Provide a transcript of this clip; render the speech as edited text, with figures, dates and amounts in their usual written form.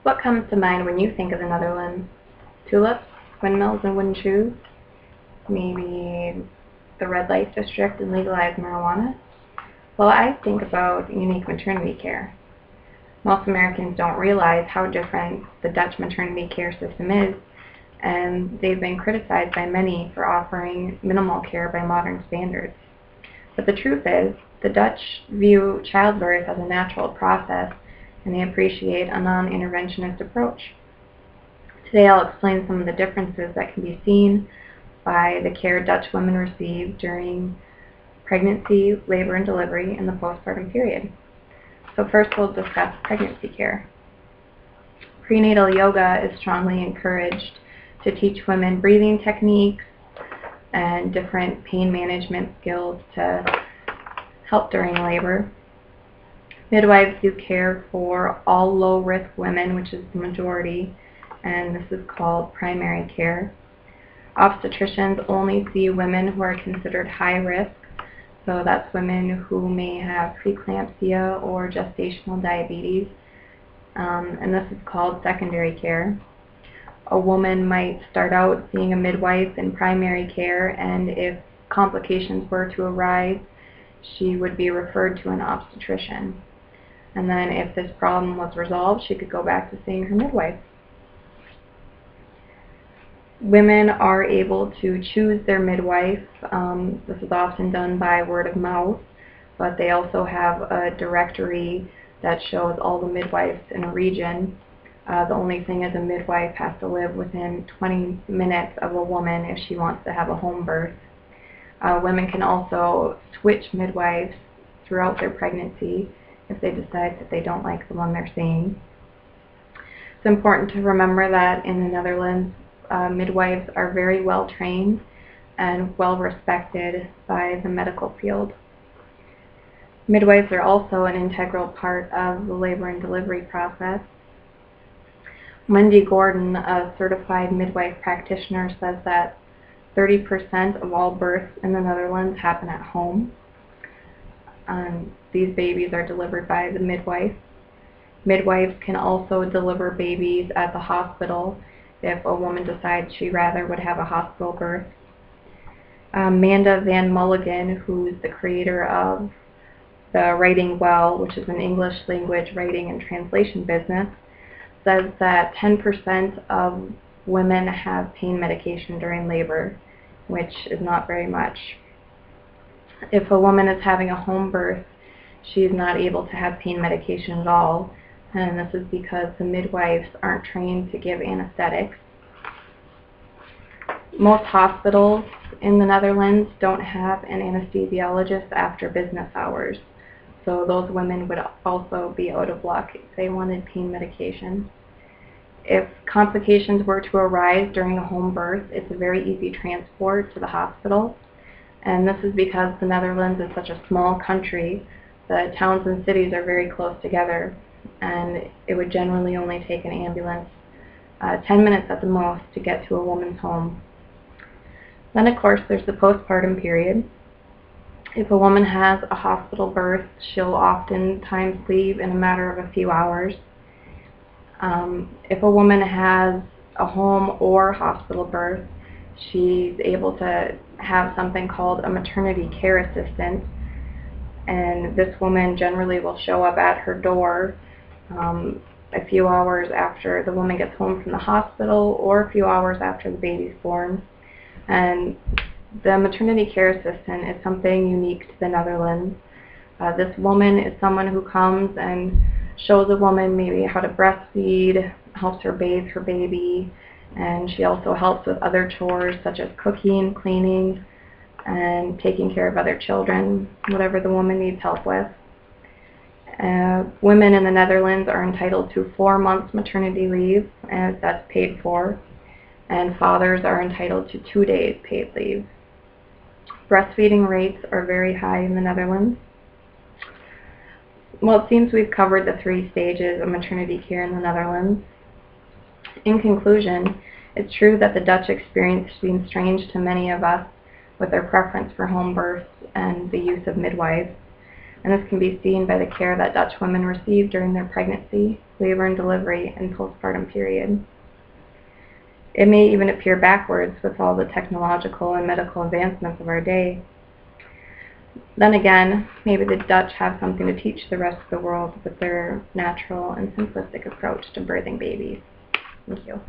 What comes to mind when you think of the Netherlands? Tulips, windmills, and wooden shoes? Maybe the red light district and legalized marijuana? Well, I think about unique maternity care. Most Americans don't realize how different the Dutch maternity care system is, and they've been criticized by many for offering minimal care by modern standards. But the truth is, the Dutch view childbirth as a natural process, and they appreciate a non-interventionist approach. Today I'll explain some of the differences that can be seen by the care Dutch women receive during pregnancy, labor and delivery, and the postpartum period. So first we'll discuss pregnancy care. Prenatal yoga is strongly encouraged to teach women breathing techniques and different pain management skills to help during labor. Midwives do care for all low-risk women, which is the majority, and this is called primary care. Obstetricians only see women who are considered high risk, so that's women who may have preeclampsia or gestational diabetes, and this is called secondary care. A woman might start out seeing a midwife in primary care, and if complications were to arise, she would be referred to an obstetrician. And then if this problem was resolved, she could go back to seeing her midwife. Women are able to choose their midwife. This is often done by word of mouth, but they also have a directory that shows all the midwives in a region. The only thing is a midwife has to live within 20 minutes of a woman if she wants to have a home birth. Women can also switch midwives throughout their pregnancy if they decide that they don't like the one they're seeing. It's important to remember that in the Netherlands, midwives are very well trained and well respected by the medical field. Midwives are also an integral part of the labor and delivery process. Wendy Gordon, a certified midwife practitioner, says that 30% of all births in the Netherlands happen at home. These babies are delivered by the midwife. Midwives can also deliver babies at the hospital if a woman decides she rather would have a hospital birth. Amanda Van Mulligan, who's the creator of the Writing Well, which is an English language writing and translation business, says that 10% of women have pain medication during labor, which is not very much. If a woman is having a home birth, she is not able to have pain medication at all, and this is because the midwives aren't trained to give anesthetics. Most hospitals in the Netherlands don't have an anesthesiologist after business hours, so those women would also be out of luck if they wanted pain medication. If complications were to arise during a home birth, it's a very easy transport to the hospital, and this is because the Netherlands is such a small country. The towns and cities are very close together, and it would generally only take an ambulance 10 minutes at the most to get to a woman's home. Then, of course, there's the postpartum period. If a woman has a hospital birth, she'll oftentimes leave in a matter of a few hours. If a woman has a home or hospital birth, she's able to have something called a maternity care assistant, and this woman generally will show up at her door a few hours after the woman gets home from the hospital or a few hours after the baby's born. And the maternity care assistant is something unique to the Netherlands. This woman is someone who comes and shows a woman maybe how to breastfeed, helps her bathe her baby, and she also helps with other chores such as cooking, cleaning, and taking care of other children, whatever the woman needs help with. Women in the Netherlands are entitled to 4 months maternity leave, and that's paid for, and fathers are entitled to 2 days paid leave. Breastfeeding rates are very high in the Netherlands. Well, it seems we've covered the 3 stages of maternity care in the Netherlands. In conclusion, it's true that the Dutch experience seems strange to many of us with their preference for home births and the use of midwives. and this can be seen by the care that Dutch women receive during their pregnancy, labor and delivery, and postpartum period. It may even appear backwards with all the technological and medical advancements of our day. Then again, maybe the Dutch have something to teach the rest of the world with their natural and simplistic approach to birthing babies. Thank you.